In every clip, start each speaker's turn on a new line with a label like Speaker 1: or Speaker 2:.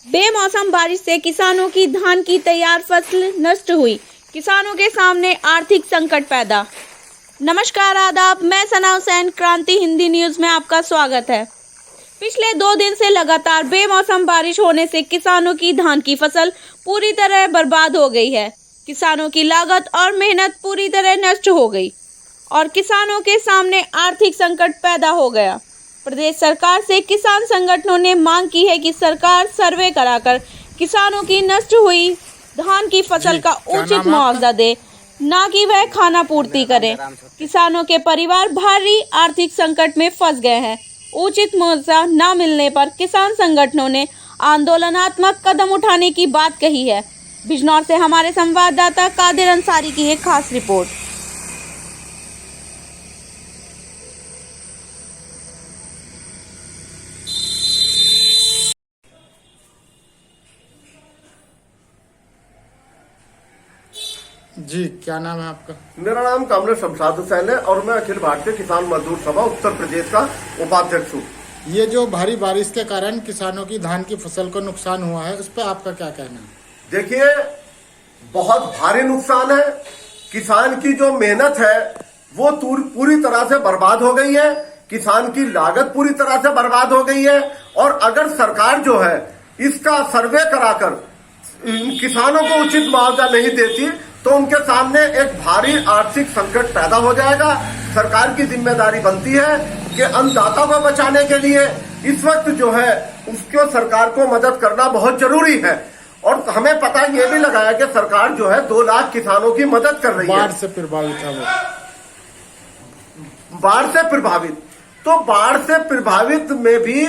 Speaker 1: बेमौसम बारिश से किसानों की धान की तैयार फसल नष्ट हुई। किसानों के सामने आर्थिक संकट पैदा। नमस्कार, आदाब, मैं सना हुसैन, क्रांति हिंदी न्यूज़ में आपका स्वागत है। पिछले 2 दिन से लगातार बेमौसम बारिश होने से किसानों की धान की फसल पूरी तरह बर्बाद हो गई है। किसानों की लागत और मेहनत पूरी तरह नष्ट हो गई और किसानों के सामने आर्थिक संकट पैदा हो गया। प्रदेश सरकार से किसान संगठनों ने मांग की है कि सरकार सर्वे कराकर किसानों की नष्ट हुई धान की फसल का उचित मुआवजा दे, ना कि वह खाना पूर्ति करे। किसानों के परिवार भारी आर्थिक संकट में फंस गए हैं। उचित मुआवजा न मिलने पर किसान संगठनों ने आंदोलनात्मक कदम उठाने की बात कही है। बिजनौर से हमारे संवाददाता कादिर अंसारी की एक खास रिपोर्ट।
Speaker 2: जी, क्या नाम है आपका?
Speaker 3: मेरा नाम कामरेज शमशाद हुसैन है और मैं अखिल भारतीय किसान मजदूर सभा उत्तर प्रदेश का उपाध्यक्ष हूँ।
Speaker 2: ये जो भारी बारिश के कारण किसानों की धान की फसल को नुकसान हुआ है, उस पर आपका क्या कहना है?
Speaker 3: देखिए, बहुत भारी नुकसान है। किसान की जो मेहनत है वो पूरी तरह से बर्बाद हो गई है। किसान की लागत पूरी तरह से बर्बाद हो गई है और अगर सरकार जो है इसका सर्वे कराकर किसानों को उचित मुआवजा नहीं देती तो उनके सामने एक भारी आर्थिक संकट पैदा हो जाएगा। सरकार की जिम्मेदारी बनती है कि अन्नदाता को बचाने के लिए इस वक्त जो है उसको सरकार को मदद करना बहुत जरूरी है। और हमें पता ये भी लगाया कि सरकार जो है 2 लाख किसानों की मदद कर रही है।
Speaker 2: बाढ़ से प्रभावित है वो।
Speaker 3: बाढ़ से प्रभावित, तो बाढ़ से प्रभावित में भी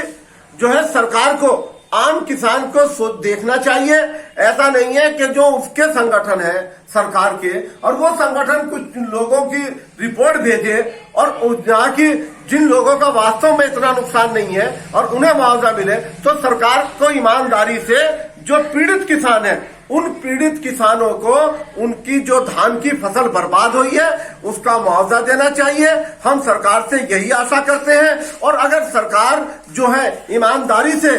Speaker 3: जो है सरकार को आम किसान को देखना चाहिए। ऐसा नहीं है कि जो उसके संगठन है सरकार के और वो संगठन कुछ लोगों की रिपोर्ट भेजे और जहाँ की जिन लोगों का वास्तव में इतना नुकसान नहीं है और उन्हें मुआवजा मिले, तो सरकार को ईमानदारी से जो पीड़ित किसान है उन पीड़ित किसानों को उनकी जो धान की फसल बर्बाद हुई है उसका मुआवजा देना चाहिए। हम सरकार से यही आशा करते हैं और अगर सरकार जो है ईमानदारी से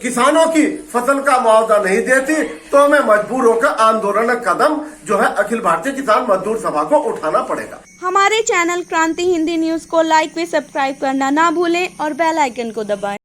Speaker 3: किसानों की फसल का मुआवजा नहीं देती तो हमें मजबूर होकर आंदोलन कदम जो है अखिल भारतीय किसान मजदूर सभा को उठाना पड़ेगा।
Speaker 1: हमारे चैनल क्रांति हिंदी न्यूज़ को लाइक व सब्सक्राइब करना ना भूलें और बेल आइकन को दबाएं।